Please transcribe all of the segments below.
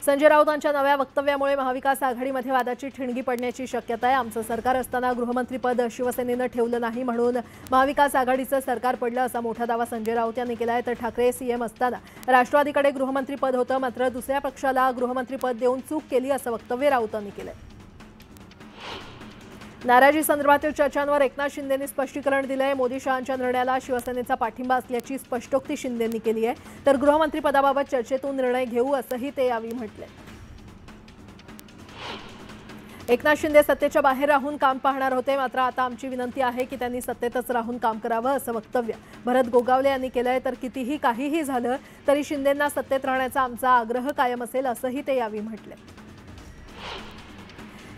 संजय राऊतांच्या नव्या वक्तव्यामुळे महाविकास आघाडीमध्ये वादाची ठिणगी पडण्याची शक्यता आहे। आमचं सरकार असताना गृहमंत्रीपद शिवसेनेनं ठेवलं नाही म्हणून महाविकास आघाडीचं सरकार पडलं असा मोठा दावा संजय राऊत यांनी केलाय। तर ठाकरे सीएम असताना राष्ट्रवादीकडे गृहमंत्रीपद होतं, मात्र दुसऱ्या पक्षाला गृहमंत्रीपद देऊन चूक केली असं वक्तव्य राऊतांनी केलंय। नाराजी संदर्भातील चर्चांवर एकनाथ शिंदेंनी स्पष्टीकरण दिलंय। मोदी शहांच्या निर्णयाला शिवसेनेचा पाठिंबा असल्याची स्पष्टोक्ती शिंदेंनी केली आहे। तर गृहमंत्रीपदाबाबत चर्चेतून निर्णय घेऊ असंही ते यावेळी म्हटले। एकनाथ शिंदे सत्तेच्या बाहेर राहून काम पाहणार होते, मात्र आता आमची विनंती आहे की त्यांनी सत्तेतच राहून काम करावं असं वक्तव्य भरत गोगावले यांनी केलंय। तर कितीही काहीही झालं तरी शिंदेंना सत्तेत राहण्याचा आमचा आग्रह कायम असेल असंही ते यावेळी म्हटले।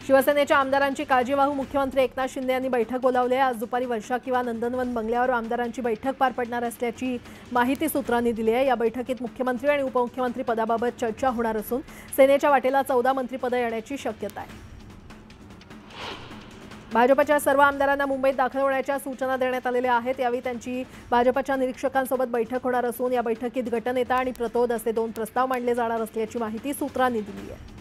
शिवसेनेच्या आमदारांची काळजीवाहू मुख्यमंत्री एकनाथ शिंदे यांनी बैठक बोलावली आहे। आज दुपारी वर्षा किंवा नंदनवन बंगल्यावर आमदारांची बैठक पार पडणार असल्याची माहिती सूत्रांनी दिली आहे। या बैठकीत मुख्यमंत्री आणि उपमुख्यमंत्री पदाबाबत चर्चा होणार असून सेनेच्या वाटेला 14 मंत्रिपदं येण्याची शक्यता आहे। भाजपच्या सर्व आमदारांना मुंबईत दाखल होण्याच्या सूचना देण्यात आलेल्या आहेत। यावेळी त्यांची भाजपच्या निरीक्षकांसोबत बैठक होणार असून या बैठकीत गटनेता आणि प्रतोद असे 2 प्रस्ताव मांडले जाणार असल्याची माहिती सूत्रांनी दिली आहे।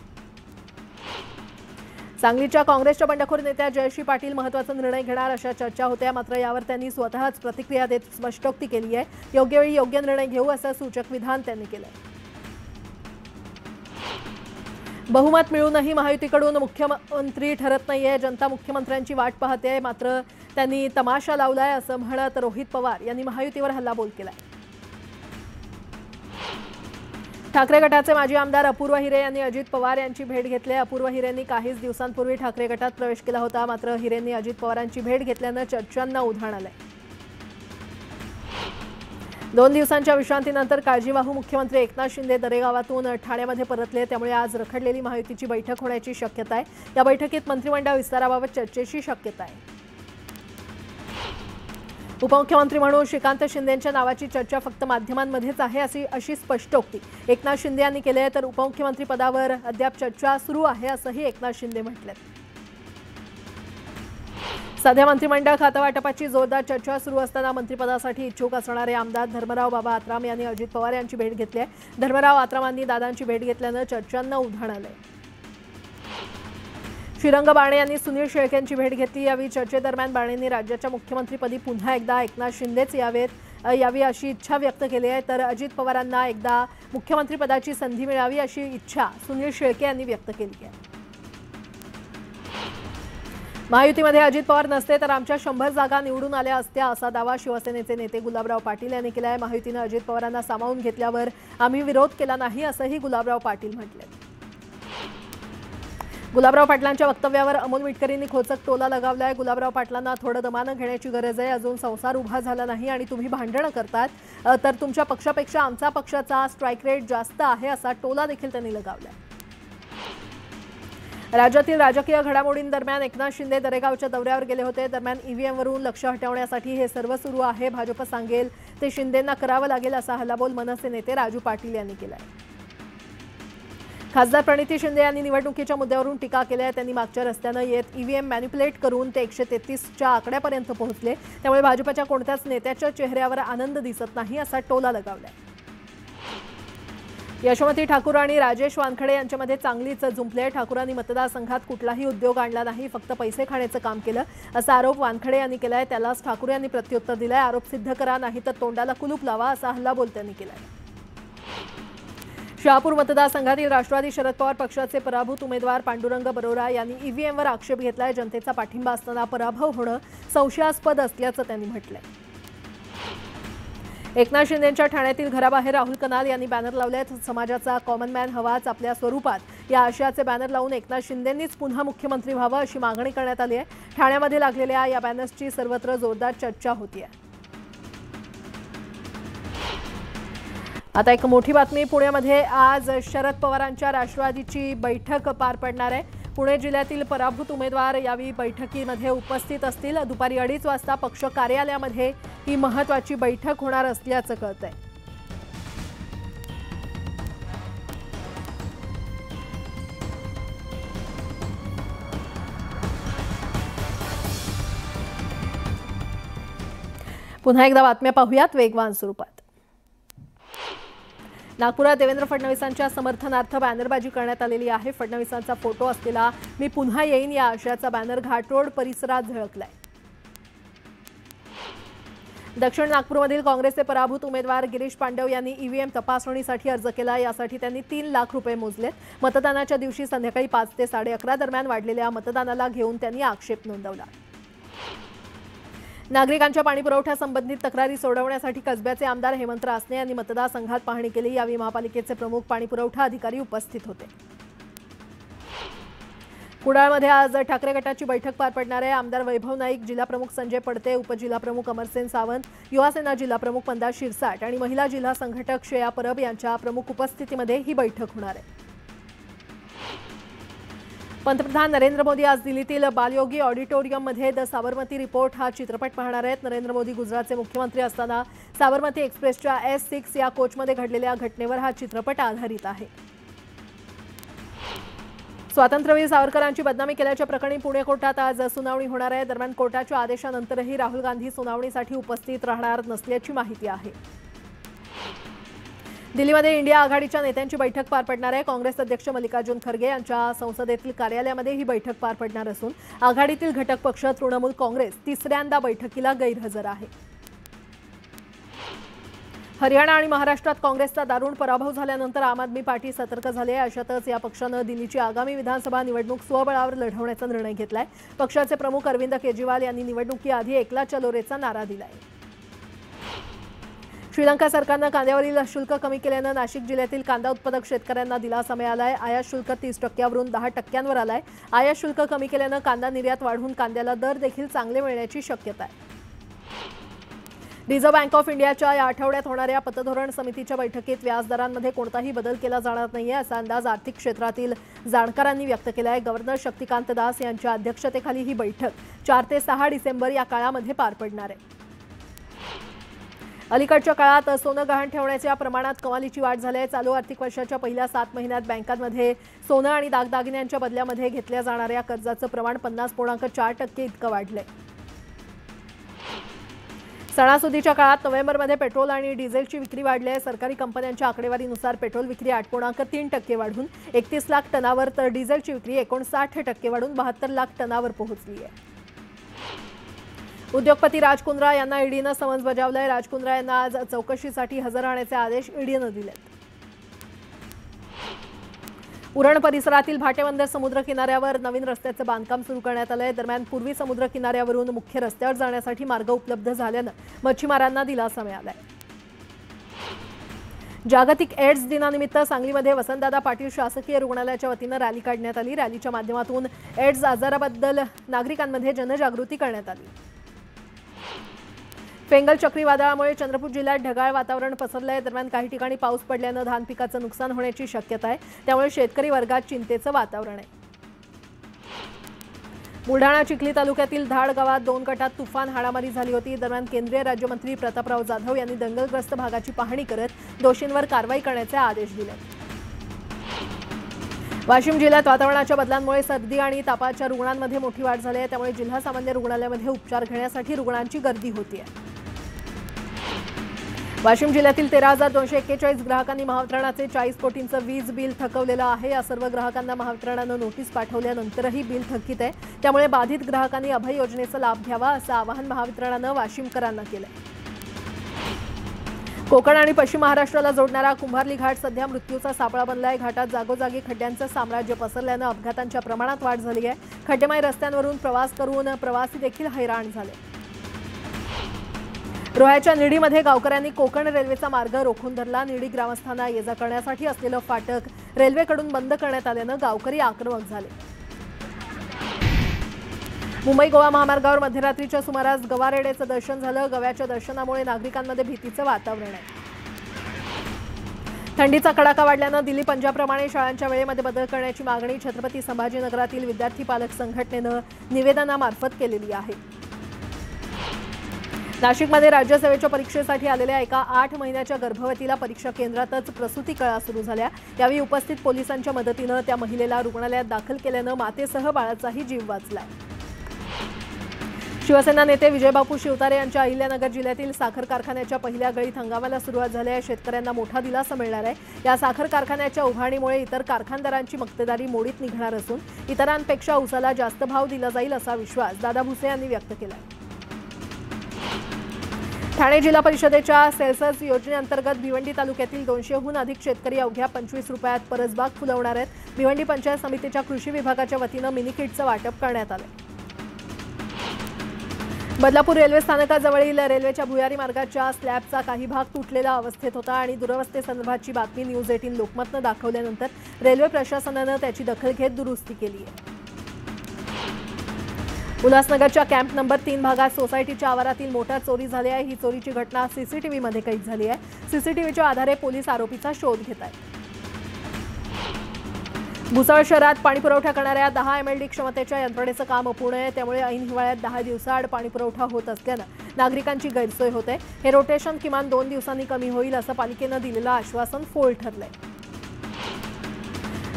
सांगलीच्या काँग्रेसच्या बंडखोर नेत्या जयश्री पाटील महत्त्वाचा निर्णय घेणार अशा चर्चा होत्या, मात्र यावर त्यांनी स्वतःच प्रतिक्रिया देत स्पष्टोक्ती केली आहे। योग्य वेळी योग्य निर्णय घेऊ असं सूचक विधान त्यांनी केलंय। बहुमत मिळूनही महायुतीकडून मुख्यमंत्री ठरत नाहीये, जनता मुख्यमंत्र्यांची वाट पाहते, मात्र त्यांनी तमाशा लावलाय असं म्हणत रोहित पवार यांनी महायुतीवर हल्लाबोल केलाय। ठाकरे गटाचे माजी आमदार अपूर्व हिरे यांनी अजित पवार यांची भेट घेतली। अपूर्व हिरेंनी काहीच दिवसांपूर्वी ठाकरे गटात प्रवेश केला होता, मात्र हिरेंनी अजित पवारांची भेट घेतल्यानं चर्चांना उधाण आलंय। 2 दिवसांच्या विश्रांतीनंतर काळजीवाहू मुख्यमंत्री एकनाथ शिंदे दरेगावातून ठाण्यामध्ये परतले, त्यामुळे आज रखडलेली महायुतीची बैठक होण्याची शक्यता आहे। या बैठकीत मंत्रिमंडळ विस्ताराबाबत चर्चेची शक्यता आहे। उपमुख्यमंत्री म्हणून श्रीकांत शिंदेंच्या नावाची चर्चा फक्त माध्यमांमध्येच आहे अशी स्पष्टोक्ती एकनाथ शिंदे यांनी केली आहे। तर उपमुख्यमंत्री पदावर अद्याप चर्चा सुरू आहे असंही एकनाथ शिंदे म्हटले। सध्या मंत्रिमंडळ खातेवाटपाची जोरदार चर्चा सुरू असताना मंत्रिपदासाठी इच्छुक असणारे आमदार धर्मराव बाबा आत्राम यांनी अजित पवार यांची भेट घेतली आहे। धर्मराव आत्रामांनी दादांची भेट घेतल्यानं चर्चांना उधाण आलंय। श्रीरंग बारणे यांनी सुनील शेळकेंची भेट घेतली। यावेळी चर्चेदरम्यान बारणेंनी राज्याच्या मुख्यमंत्रीपदी पुन्हा एकदा एकनाथ शिंदेच यावी अशी इच्छा व्यक्त केली आहे। तर अजित पवारांना एकदा मुख्यमंत्रीपदाची संधी मिळावी अशी इच्छा सुनील शेळके यांनी व्यक्त केली आहे। महायुतीमध्ये अजित पवार नसते तर आमच्या 100 जागा निवडून आल्या असत्या असा दावा शिवसेनेचे नेते गुलाबराव पाटील यांनी केला आहे। महायुतीने अजित पवारांना सामावून घेतल्यावर आम्ही विरोध केला नाही असंही गुलाबराव पाटील म्हटले। गुलाबराव पाटलांच्या वक्तव्यावर अमोल मिटकरींनी खोचक टोला लगावलाय। गुलाबराव पाटलांना थोडं दमानं घेण्याची गरज आहे, अजून संसार उभा झाला नाही आणि तुम्ही भांडणं करतात तर तुमच्या पक्षापेक्षा आमचा पक्षाचा स्ट्राईक रेट जास्त आहे असा टोला देखील त्यांनी लगावलाय। राज्यातील राजकीय घडामोडींदरम्यान एकनाथ शिंदे दरेगावच्या दौऱ्यावर गेले होते। दरम्यान ईव्हीएमवरून लक्ष हटवण्यासाठी हे सर्व सुरू आहे, भाजप सांगेल ते शिंदेंना करावं लागेल असा हल्लाबोल मनसे नेते राजू पाटील यांनी केलाय। खासदार प्रणिती शिंदे यांनी निवडणुकीच्या मुद्द्यावरून टीका केली आहे। त्यांनी मागच्या रस्त्यानं येत ईव्हीएम मॅनिप्युलेट करून ते 133च्या आकड्यापर्यंत पोहोचले, त्यामुळे भाजपच्या कोणत्याच नेत्याच्या चेहऱ्यावर आनंद दिसत नाही असा टोला लगावलाय। यशोमती ठाकूर आणि राजेश वानखडे यांच्यामध्ये चांगलीच जुंपली। ठाकूरांनी मतदारसंघात कुठलाही उद्योग आणला नाही, फक्त पैसे खाण्याचं काम केलं असा आरोप वानखडे यांनी केलाय। त्यालाच ठाकूर यांनी प्रत्युत्तर दिलंय। आरोप सिद्ध करा नाही तर तोंडाला कुलूप लावा असा हल्लाबोल त्यांनी केलाय। शहापूर मतदारसंघातील राष्ट्रवादी शरद पवार पक्षाचे पराभूत उमेदवार पांडुरंग बरोरा यांनी ईव्हीएमवर आक्षेप घेतलाय। जनतेचा पाठिंबा असताना पराभव होणं संशयास्पद असल्याचं त्यांनी म्हटलंय। एकनाथ शिंदेंच्या ठाण्यातील घराबाहेर राहुल कनाल यांनी बॅनर लावले। समाजाचा कॉमन मॅन हवाच आपल्या स्वरूपात या आशयाचे बॅनर लावून एकनाथ शिंदेंनीच पुन्हा मुख्यमंत्री व्हावं अशी मागणी करण्यात आली आहे। ठाण्यामध्ये लागलेल्या या बॅनर्सची सर्वत्र जोरदार चर्चा होती आहे। आता एक मोठी बातमी, पुण्यामध्ये आज शरद पवारांच्या राष्ट्रवादीची बैठक पार पडणार आहे। पुणे जिल्ह्यातील पराभूत उमेदवार यावेळी बैठकीमध्ये उपस्थित असतील। दुपारी 2:30 वाजता पक्ष कार्यालयामध्ये ही महत्त्वाची बैठक होणार असल्याचं कळतंय। पुन्हा एकदा बातम्या पाहूयात वेगवान स्वरूपात। नागपुरात देवेंद्र फडणवीसांच्या समर्थनार्थ बॅनरबाजी करण्यात आलेली आहे। फडणवीसांचा फोटो असलेला "मी पुन्हा येईन" या आशयाचा बॅनर घाटरोड परिसरात झळकलाय। दक्षिण नागपूरमधील काँग्रेसचे पराभूत उमेदवार गिरीश पांडव यांनी ईव्हीएम तपासणीसाठी अर्ज केला। यासाठी त्यांनी 3 लाख रुपये मोजलेत। मतदानाच्या दिवशी संध्याकाळी 5 ते 11:30 दरम्यान वाढलेल्या मतदानाला घेऊन त्यांनी आक्षेप नोंदवला। नागरिकांच्या पाणीपुरवठा संबंधित तक्रारी सोडवण्यासाठी कसब्याचे आमदार हेमंत रासने यांनी मतदारसंघात पाहणी केली। यावेळी महापालिकेचे प्रमुख पाणीपुरवठा अधिकारी उपस्थित होते। कुडाळमध्ये आज ठाकरे गटाची बैठक पार पडणार आहे। आमदार वैभव नाईक, जिल्हाप्रमुख संजय पडते, उपजिल्हाप्रमुख अमरसेन सावंत, युवासेना जिल्हाप्रमुख मंदार शिरसाट आणि महिला जिल्हा संघटक श्रेया परब यांच्या प्रमुख उपस्थितीमध्ये ही बैठक होणार आहे। पंतप्रधान नरेंद्र मोदी आज दिल्लीतील बालयोगी ऑडिटोरियममध्ये द साबरमती रिपोर्ट हा चित्रपट पाहणार आहेत। नरेंद्र मोदी गुजरातचे मुख्यमंत्री असताना साबरमती एक्सप्रेसच्या S6 या कोचमध्ये घडलेल्या घटनेवर हा चित्रपट आधारित आहे। स्वातंत्र्यवीर सावरकरांची बदनामी केल्याच्या प्रकरणी पुणे कोर्टात आज सुनावणी होणार आहे। दरम्यान कोर्टाच्या आदेशानंतरही राहुल गांधी सुनावणीसाठी उपस्थित राहणार नसल्याची माहिती आहे। दिल्लीमध्ये इंडिया आघाडीच्या नेत्यांची बैठक पार पडणार आहे। काँग्रेस अध्यक्ष मल्लिकार्जुन खरगे यांच्या संसदेतील कार्यालयामध्ये ही बैठक पार पडणार असून आघाडीतील घटक पक्ष तृणमूल काँग्रेस तिसऱ्यांदा बैठकीला गैरहजर आहे। हरियाणा आणि महाराष्ट्रात काँग्रेसचा दारुण पराभव झाल्यानंतर आम आदमी पार्टी सतर्क झाली आहे। अशातच या पक्षानं दिल्लीची आगामी विधानसभा निवडणूक स्वबळावर लढवण्याचा निर्णय घेतलाय। पक्षाचे प्रमुख अरविंद केजरीवाल यांनी निवडणुकीआधी एकला चलोरेचा नारा दिलाय। श्रीलंका सरकारनं कांद्यावरील शुल्क कमी केल्यानं नाशिक जिल्ह्यातील कांदा उत्पादक शेतकऱ्यांना दिलासा मिळालाय। आयात शुल्क 30% 10% आलाय। आयात शुल्क कमी केल्यानं कांदा निर्यात वाढून कांद्याला दर देखील चांगले मिळण्याची शक्यता आहे। रिझर्व्ह बँक ऑफ इंडियाच्या या आठवड्यात होणाऱ्या पतधोरण समितीच्या बैठकीत व्याजदरांमध्ये कोणताही बदल केला जाणार नाहीये असा अंदाज आर्थिक क्षेत्रातील जाणकारांनी व्यक्त केला आहे। गव्हर्नर शक्तिकांत दास यांच्या अध्यक्षतेखाली ही बैठक 4 ते 6 डिसेंबर या काळामध्ये पार पडणार आहे। अलीकडच्या काळात सोनं गहाण ठेवण्याच्या प्रमाणात कमालीची वाढ झाली आहे। चालू आर्थिक वर्षाच्या पहिल्या 7 महिन्यात बँकांमध्ये सोनं आणि दागदागिन्यांच्या बदल्यामध्ये घेतल्या जाणाऱ्या कर्जाचं प्रमाण 50.4% इतकं वाढलंय। सणासुदीच्या काळात नोव्हेंबरमध्ये पेट्रोल आणि डिझेलची विक्री वाढली आहे। सरकारी कंपन्यांच्या आकडेवारीनुसार पेट्रोल विक्री 8.3% वाढून 31 लाख टनावर तर डिझेलची विक्री 59% वाढून 72 लाख टनावर पोहोचली आहे। उद्योगपती राज कुंद्रा यांना ईडीनं समन्स बजावलंय। राज कुंद्रा यांना आज चौकशीसाठी हजर राहण्याचे आदेश ईडीनं दिलेत। उरण परिसरातील भाटेबंदर समुद्र किनाऱ्यावर नवीन रस्त्याचं बांधकाम सुरू करण्यात आलंय। दरम्यान पूर्वी समुद्र किनाऱ्यावरून मुख्य रस्त्यावर जाण्यासाठी मार्ग उपलब्ध झाल्यानं मच्छीमारांना दिलासा मिळालाय। जागतिक एड्स दिनानिमित्त सांगलीमध्ये वसंतदादा पाटील शासकीय रुग्णालयाच्या वतीनं रॅली काढण्यात आली। रॅलीच्या माध्यमातून एड्स आजाराबद्दल नागरिकांमध्ये जनजागृती करण्यात आली। फेंगल चक्रीवादळामुळे चंद्रपूर जिल्ह्यात ढगाळ वातावरण पसरलंय। दरम्यान काही ठिकाणी पाऊस पडल्यानं धान पिकाचं नुकसान होण्याची शक्यता आहे। त्यामुळे शेतकरी वर्गात चिंतेचं वातावरण आहे। बुलढाणा चिखली तालुक्यातील धाड गावात 2 गटात तुफान हाणामारी झाली होती। दरम्यान केंद्रीय राज्यमंत्री प्रतापराव जाधव यांनी दंगलग्रस्त भागाची पाहणी करत दोषींवर कारवाई करण्याचे आदेश दिले। वाशिम जिल्ह्यात वातावरणाच्या बदलांमुळे सर्दी आणि तापाच्या रुग्णांमध्ये मोठी वाढ झाली आहे। त्यामुळे जिल्हा सामान्य रुग्णालयामध्ये उपचार घेण्यासाठी रुग्णांची गर्दी होती आहे। वाशिम जिल्ह्यातील 13,241 ग्राहकांनी महावितरणाचे 40 कोटींचं वीज बिल थकवलेलं आहे। या सर्व ग्राहकांना महावितरणानं नोटीस पाठवल्यानंतरही बिल थकीत आहे। त्यामुळे बाधित ग्राहकांनी अभय योजनेचा लाभ घ्यावा असं आवाहन महावितरणानं वाशिमकरांना केलंय। कोकण आणि पश्चिम महाराष्ट्राला जोडणारा कुंभारली घाट सध्या मृत्यूचा सापळा बनलाय। घाटात जागोजागी खड्ड्यांचं साम्राज्य पसरल्यानं अपघातांच्या प्रमाणात वाढ झाली आहे। खड्डेमय रस्त्यांवरून प्रवास करून प्रवासी देखील हैराण झाले। रोह्याच्या निडीमध्ये गावकऱ्यांनी कोकण रेल्वेचा मार्ग रोखून धरला। निडी ग्रामस्थांना ये-जा करण्यासाठी असलेलं फाटक रेल्वेकडून बंद करण्यात आल्यानं गावकरी आक्रमक झाले। मुंबई गोवा महामार्गावर मध्यरात्रीच्या सुमारास गवारेड्याचं दर्शन झालं। गव्याच्या दर्शनामुळे नागरिकांमध्ये भीतीचं वातावरण आहे। थंडीचा कडाका वाढल्यानं दिल्ली पंजाबप्रमाणे शाळांच्या वेळेमध्ये बदल करण्याची मागणी छत्रपती संभाजीनगरातील विद्यार्थी पालक संघटनेनं निवेदनामार्फत केलेली आहे। नाशिकमध्ये राज्यसेवेच्या परीक्षेसाठी आलेल्या एका 8 महिन्याच्या गर्भवतीला परीक्षा केंद्रातच प्रसूती कळा सुरू झाल्या। यावेळी उपस्थित पोलिसांच्या मदतीनं त्या महिलेला रुग्णालयात दाखल केल्यानं मातेसह बाळाचाही जीव वाचलाय। शिवसेना नेते विजयबापू शिवतारे यांच्या अहिल्यानगर जिल्ह्यातील साखर कारखान्याच्या पहिल्या गळीत हंगामाला सुरुवात झाली आहे। शेतकऱ्यांना मोठा दिलासा मिळणार आहे। या साखर कारखान्याच्या उभारणीमुळे इतर कारखानदारांची मक्तेदारी मोडीत निघणार असून इतरांपेक्षा उसाला जास्त भाव दिला जाईल असा विश्वास दादा भुसे यांनी व्यक्त केला आहे। ठाणे जिल्हा परिषदेच्या सेल्सस योजनेअंतर्गत भिवंडी तालुक्यातील 200हून अधिक शेतकरी अवघ्या 25 रुपयात परसबाग फुलवणार आहेत। भिवंडी पंचायत समितीच्या कृषी विभागाच्या वतीनं मिनी किटचं वाटप करण्यात आलं। बदलापूर रेल्वे स्थानकाजवळील रेल्वेच्या भुयारी मार्गाच्या स्लॅबचा काही भाग तुटलेला अवस्थेत होता आणि दुरवस्थेसंदर्भातची बातमी न्यूज 18 लोकमतनं दाखवल्यानंतर रेल्वे प्रशासनानं त्याची दखल घेत दुरुस्ती केली आहे। उल्हासनगरच्या कॅम्प नंबर 3 भागात सोसायटीच्या आवारातील मोटार चोरी झाली आहे। ही चोरीची घटना सीसीटीव्हीमध्ये कैद झाली आहे। सीसीटीव्हीच्या आधारे पोलीस आरोपीचा शोध घेत आहेत। भुसावळ शहरात पाणी पुरवठा करणाऱ्या 10 MLD क्षमतेच्या यंत्रणेचं काम अपूर्ण आहे। त्यामुळे ऐन हिवाळ्यात 10 दिवसाआड पाणी पुरवठा होत असल्यानं नागरिकांची गैरसोय होते। हे रोटेशन किमान 2 दिवसांनी कमी होईल असं पालिकेनं दिलेलं आश्वासन फोल ठरलंय।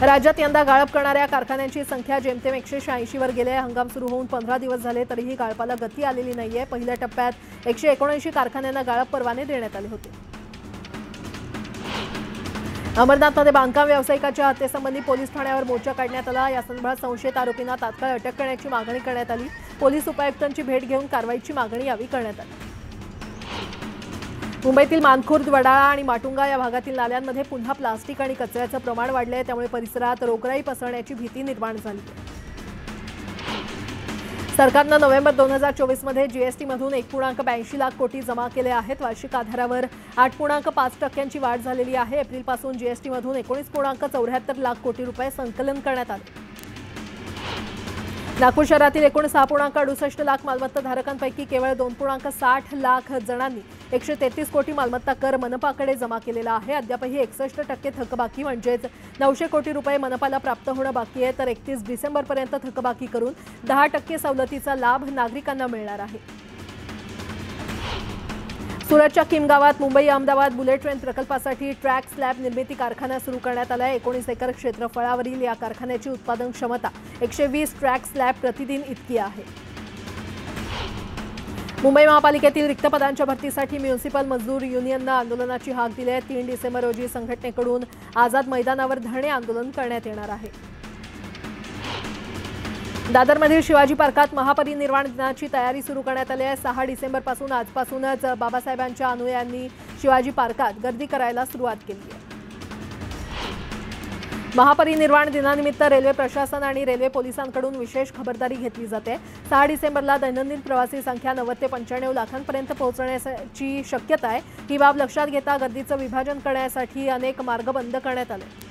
राज्यात यंदा गाळप करणाऱ्या कारखान्यांची संख्या जेमतेम 186 वर गेली आहे। हंगाम सुरू होऊन 15 दिवस झाले तरीही गाळपाला गती आलेली नाहीये। पहिल्या टप्प्यात 179 कारखान्यांना गाळप परवाने देण्यात आले होते। अमरनाथमध्ये बांधकाम व्यावसायिकाच्या हत्येसंबंधी पोलीस ठाण्यावर मोर्चा काढण्यात आला। या संदर्भात संशयित आरोपींना तात्काळ अटक करण्याची मागणी करण्यात आली। पोलीस उपायुक्तांची भेट घेऊन कारवाईची मागणी यावेळी करण्यात आली। मुंबईतील मानखुर्द, वडाळा आणि माटुंगा या भागातील नाल्यांमध्ये पुन्हा प्लास्टिक आणि कचऱ्याचं प्रमाण वाढलंय। त्यामुळे परिसरात रोगराई पसरण्याची भीती निर्माण झाली आहे। सरकारनं नोव्हेंबर 2024 मध्ये जीएसटीमधून 1.82 लाख कोटी जमा केले आहेत। वार्षिक आधारावर 8.5% वाढ झालेली आहे। एप्रिलपासून जीएसटीमधून 19.74 लाख कोटी रुपये संकलन करण्यात आले। नागपूर शहरातील एकूण 6.68 लाख मालमत्ता धारकांपैकी केवळ 2.60 लाख जणांनी 133 कोटी मालमत्ता कर मनपाकडे जमा केलेला आहे। अद्यापही 61% थकबाकी म्हणजेच 900 कोटी रुपये मनपाला प्राप्त होणं बाकी आहे। तर 31 डिसेंबरपर्यंत थकबाकी करून 10% सवलतीचा लाभ नागरिकांना मिळणार आहे। सुरतच्या किम गावात मुंबई अहमदाबाद बुलेट ट्रेन प्रकल्पासाठी ट्रॅक स्लॅब निर्मिती कारखाना सुरू करण्यात आला आहे। 19 एकर क्षेत्रफळावरील या कारखान्याची उत्पादन क्षमता 120 ट्रॅक स्लॅब प्रतिदिन इतकी आहे। मुंबई महापालिकेतील रिक्त पदांच्या भरतीसाठी म्युनिसिपल मजदूर युनियननं आंदोलनाची हाक दिली आहे। 3 डिसेंबर रोजी संघटनेकडून आझाद मैदानावर धरणे आंदोलन करण्यात येणार आहे। दादरमधील शिवाजी पार्कात महापरिनिर्वाण दिनाची तयारी सुरू करण्यात आली आहे। 6 डिसेंबरपासून आजपासूनच बाबासाहेबांच्या अनुयायांनी शिवाजी पार्कात गर्दी करायला सुरुवात केली आहे। महापरिनिर्वाण दिनानिमित्त रेल्वे प्रशासन आणि रेल्वे पोलिसांकडून विशेष खबरदारी घेतली जाते। 6 डिसेंबरला दैनंदिन प्रवासी संख्या 90 ते 95 लाखांपर्यंत पोहोचण्याची शक्यता आहे। ही बाब लक्षात घेता गर्दीचं विभाजन करण्यासाठी अनेक मार्ग बंद करण्यात आले।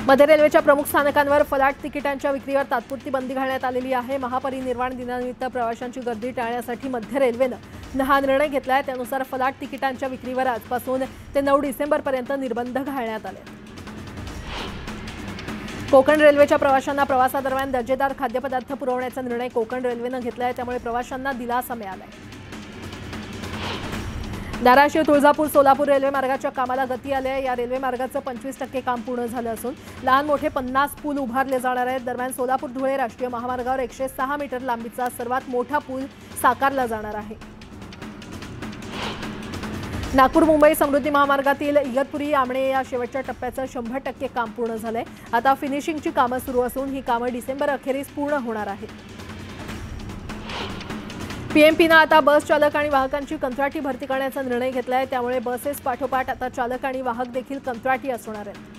मध्य रेल्वेच्या प्रमुख स्थानकांवर फलाट तिकिटांच्या विक्रीवर तात्पुरती बंदी घालण्यात आलेली आहे। महापरिनिर्वाण दिनानिमित्त प्रवाशांची गर्दी टाळण्यासाठी मध्य रेल्वेनं हा निर्णय घेतला आहे। त्यानुसार फलाट तिकिटांच्या विक्रीवर आजपासून ते 9 डिसेंबरपर्यंत निर्बंध घालण्यात आले। कोकण रेल्वेच्या प्रवाशांना प्रवासादरम्यान दर्जेदार खाद्यपदार्थ पुरवण्याचा निर्णय कोकण रेल्वेनं घेतला आहे। त्यामुळे प्रवाशांना दिलासा मिळाला आहे। धाराशिव, तुळजापूर, सोलापूर रेल्वे मार्गाच्या कामाला गती आली आहे। या रेल्वे मार्गाचं 25% काम पूर्ण झालं असून लहान मोठे 50 पूल उभारले जाणार आहेत। दरम्यान सोलापूर धुळे राष्ट्रीय महामार्गावर 106 मीटर लांबीचा सर्वात मोठा पूल साकारला जाणार आहे। नागपूर मुंबई समृद्धी महामार्गातील इगतपुरी आमणे या शेवटच्या टप्प्याचं 100% काम पूर्ण झालंय। आता फिनिशिंगची कामं सुरू असून ही कामं डिसेंबर अखेरीस पूर्ण होणार आहेत। पीएमपीनं आता बस चालक आणि वाहकांची कंत्राटी भरती करण्याचा निर्णय घेतला आहे। त्यामुळे बसेस पाठोपाठ आता चालक आणि वाहक देखील कंत्राटी असणार आहेत।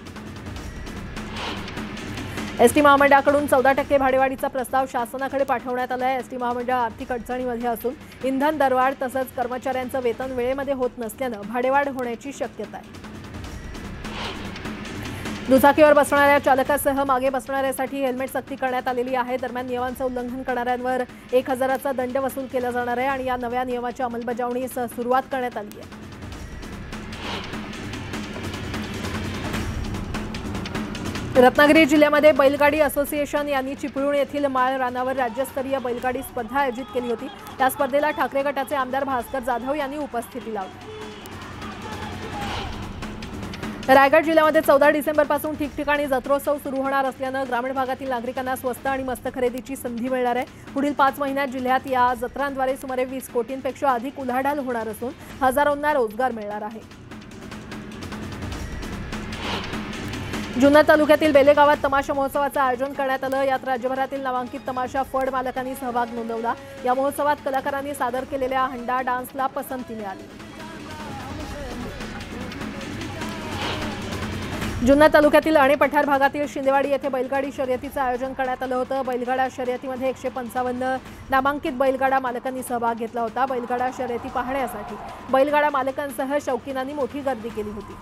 एसटी महामंडळाकडून 14% भाडेवाढीचा प्रस्ताव शासनाकडे पाठवण्यात आला आहे। एसटी महामंडळ आर्थिक अडचणीमध्ये असून इंधन दरवाढ तसंच कर्मचाऱ्यांचं वेतन वेळेमध्ये होत नसल्यानं भाडेवाढ होण्याची शक्यता आहे। दुचाकीवर बसणाऱ्या चालकासह मागे बसणाऱ्यासाठी हेल्मेट सक्ती करण्यात आलेली आहे। दरम्यान नियमांचं उल्लंघन करणाऱ्यांवर 1000चा दंड वसूल केला जाणार आहे आणि या नव्या नियमाच्या अंमलबजावणीस सुरुवात करण्यात आली आहे। रत्नागिरी जिल्ह्यामध्ये बैलगाडी असोसिएशन यांनी चिपळूण येथील माळ रानावर राज्यस्तरीय बैलगाडी स्पर्धा आयोजित केली होती। या स्पर्धेला ठाकरे गटाचे आमदार भास्कर जाधव यांनी उपस्थिती लावली। रायगड जिल्ह्यामध्ये 14 डिसेंबरपासून ठिकठिकाणी जत्रोत्सव सुरू होणार असल्यानं ग्रामीण भागातील नागरिकांना स्वस्त आणि मस्त खरेदीची संधी मिळणार आहे। पुढील 5 महिन्यात जिल्ह्यात या जत्रांद्वारे सुमारे 20 कोटींपेक्षा अधिक उलाढाल होणार असून हजारोंना रोजगार मिळणार आहे। जुन्नर तालुक्यातील बेले गावात तमाशा महोत्सवाचं आयोजन करण्यात आलं। यात राज्यभरातील नामांकित तमाशा फड मालकांनी सहभाग नोंदवला। या महोत्सवात कलाकारांनी सादर केलेल्या हंडा डान्सला पसंती मिळाली। जुन्नर तालुक्यातील अणे पठार भागातील शिंदेवाडी येथे बैलगाडी शर्यतीचं आयोजन करण्यात आलं होतं। बैलगाडा शर्यतीमध्ये 155 नामांकित बैलगाडा मालकांनी सहभाग घेतला होता। बैलगाडा शर्यती पाहण्यासाठी बैलगाडा मालकांसह शौकीनांनी मोठी गर्दी केली होती।